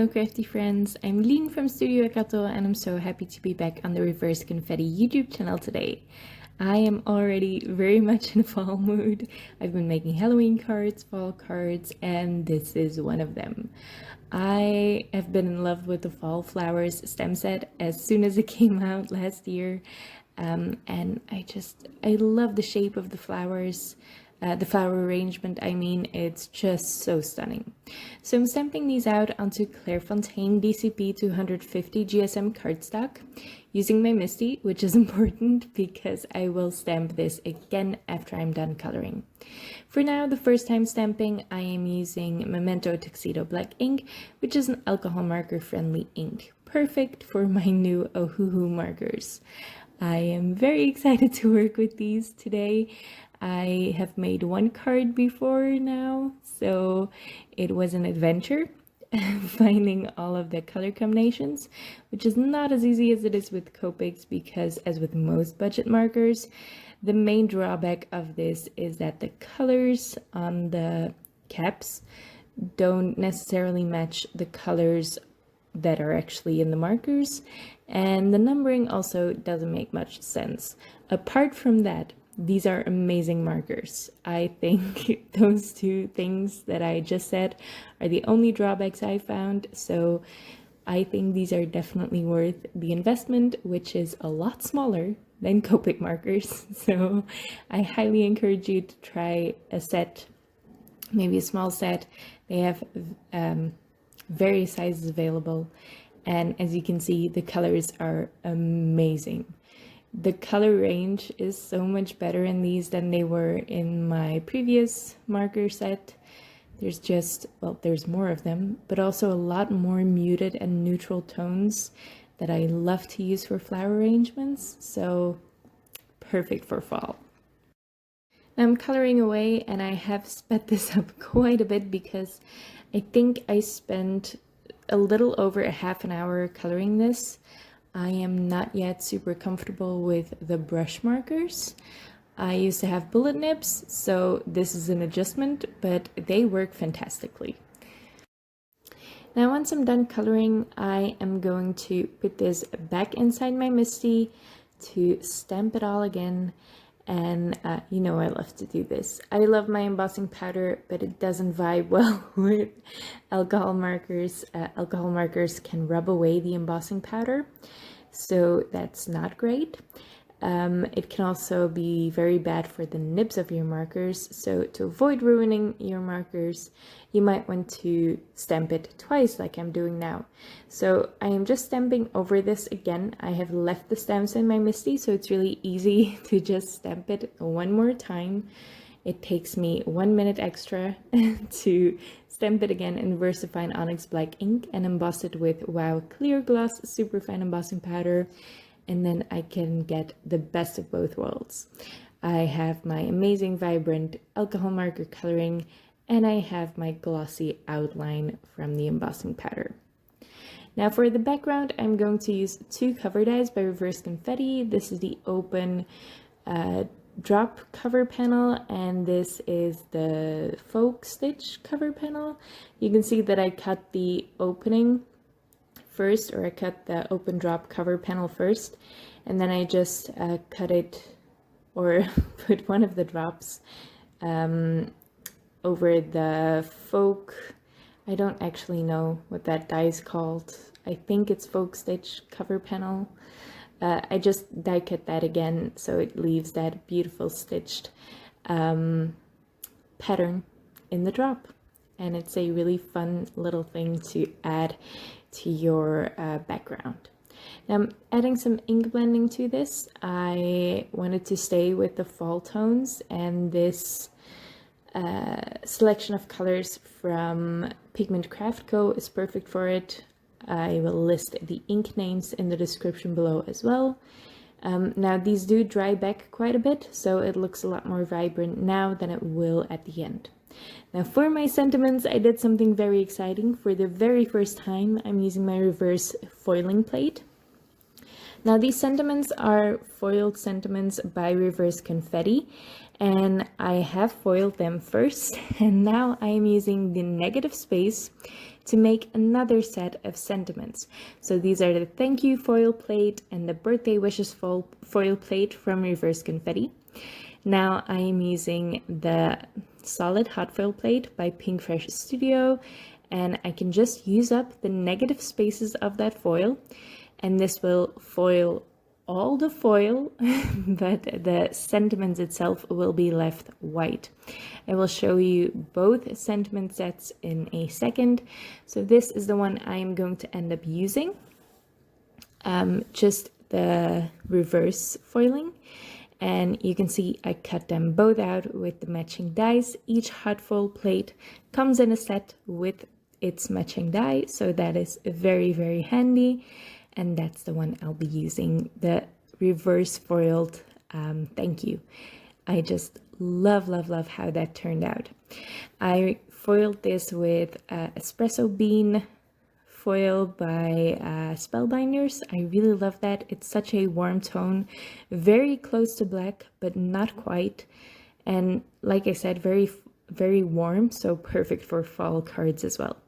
Hello crafty friends, I'm Lien from Studio Kato and I'm so happy to be back on the Reverse Confetti YouTube channel today. I am already very much in a fall mood. I've been making Halloween cards, fall cards, and this is one of them. I have been in love with the Fall Flowers stem set as soon as it came out last year, and I love the shape of the flowers. The flower arrangement, it's just so stunning. So I'm stamping these out onto Clairefontaine DCP 250 GSM cardstock using my Misti, which is important because I will stamp this again after I'm done coloring. For now, the first time stamping, I am using Memento Tuxedo Black ink, which is an alcohol marker friendly ink, perfect for my new Ohuhu markers. I am very excited to work with these today. I have made one card before now, so it was an adventure finding all of the color combinations, which is not as easy as it is with Copics because, as with most budget markers, the main drawback of this is that the colors on the caps don't necessarily match the colors that are actually in the markers, and the numbering also doesn't make much sense. Apart from that, these are amazing markers. I think those two things that I just said are the only drawbacks I found, so I think these are definitely worth the investment, which is a lot smaller than Copic markers. So I highly encourage you to try a set, maybe a small set. They have various sizes available, and as you can see, the colors are amazing. The color range is so much better in these than they were in my previous marker set. There's just, well, there's more of them, but also a lot more muted and neutral tones that I love to use for flower arrangements, so perfect for fall. I'm coloring away and I have sped this up quite a bit because I think I spent a little over a half an hour coloring this. I am not yet super comfortable with the brush markers. I used to have bullet nibs, so this is an adjustment, but they work fantastically. Now once I'm done coloring, I am going to put this back inside my Misti to stamp it all again. And you know I love to do this. I love my embossing powder, but it doesn't vibe well with alcohol markers. Alcohol markers can rub away the embossing powder, so that's not great. It can also be very bad for the nibs of your markers, so to avoid ruining your markers, you might want to stamp it twice like I'm doing now. So I am just stamping over this again. I have left the stamps in my Misti, so it's really easy to just stamp it one more time. It takes me 1 minute extra to stamp it again in Versafine Onyx Black ink and emboss it with Wow Clear Gloss Superfine Embossing Powder, and then I can get the best of both worlds. I have my amazing vibrant alcohol marker coloring, and I have my glossy outline from the embossing powder. Now for the background, I'm going to use two cover dies by Reverse Confetti. This is the open drop cover panel, and this is the folk stitch cover panel. You can see that I cut the opening first, or I cut the open drop cover panel first, and then I just cut it, or put one of the drops over the folk. I don't actually know what that die is called. I think it's folk stitch cover panel. I just die cut that again, so it leaves that beautiful stitched pattern in the drop, and it's a really fun little thing to add to your background. Now I'm adding some ink blending to this. I wanted to stay with the fall tones, and this selection of colors from Pigment Craft Co. is perfect for it. I will list the ink names in the description below as well. Now these do dry back quite a bit, so it looks a lot more vibrant now than it will at the end. Now for my sentiments, I did something very exciting. For the very first time, I'm using my reverse foiling plate. Now these sentiments are foiled sentiments by Reverse Confetti, and I have foiled them first, and now I am using the negative space to make another set of sentiments. So these are the thank you foil plate and the birthday wishes foil plate from Reverse Confetti. Now I am using the solid hot foil plate by Pink Fresh Studio, and I can just use up the negative spaces of that foil, and this will foil all the foil, but the sentiments itself will be left white. I will show you both sentiment sets in a second. So this is the one I'm going to end up using, just the reverse foiling. And you can see I cut them both out with the matching dies. Each hot foil plate comes in a set with its matching die, so that is very, very handy. And that's the one I'll be using, the reverse foiled thank you. I just love how that turned out. I foiled this with espresso bean foil by Spellbinders. I really love that. It's such a warm tone, very close to black, but not quite. And like I said, very warm, so perfect for fall cards as well.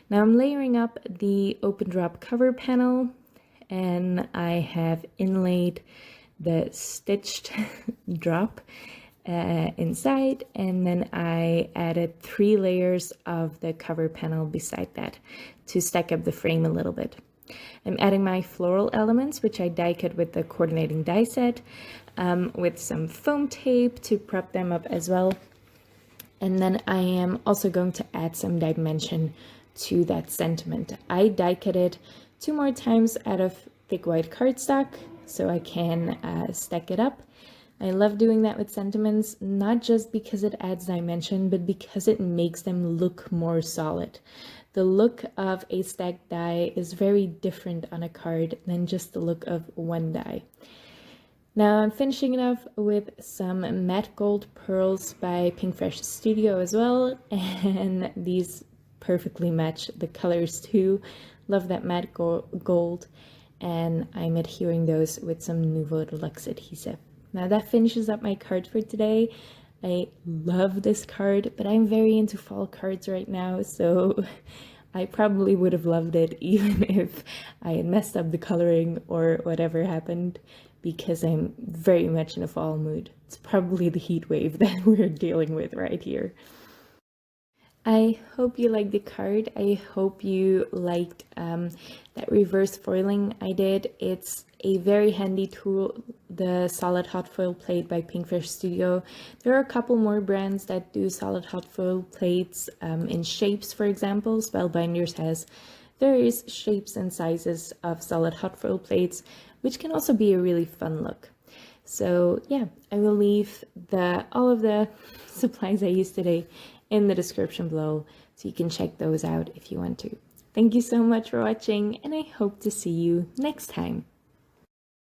Now I'm layering up the open drop cover panel, and I have inlaid the stitched drop inside, and then I added 3 layers of the cover panel beside that to stack up the frame a little bit. I'm adding my floral elements, which I die cut with the coordinating die set, with some foam tape to prop them up as well. And then I am also going to add some dimension to that sentiment. I die cut it 2 more times out of thick white cardstock so I can stack it up. I love doing that with sentiments, not just because it adds dimension, but because it makes them look more solid. The look of a stacked die is very different on a card than just the look of one die. Now I'm finishing it off with some matte gold pearls by Pink Fresh Studio as well, and these perfectly match the colors too. Love that matte gold, and I'm adhering those with some Nuvo Deluxe adhesive. Now that finishes up my card for today. I love this card, but I'm very into fall cards right now, so I probably would have loved it even if I had messed up the coloring or whatever happened, because I'm very much in a fall mood. It's probably the heat wave that we're dealing with right here. I hope you liked the card. I hope you liked that reverse foiling I did. It's a very handy tool, the solid hot foil plate by Pink Fresh Studio. There are a couple more brands that do solid hot foil plates in shapes, for example. Spellbinders has various shapes and sizes of solid hot foil plates, which can also be a really fun look. So yeah, I will leave all of the supplies I used today in the description below, so you can check those out if you want to. Thank you so much for watching, and I hope to see you next time.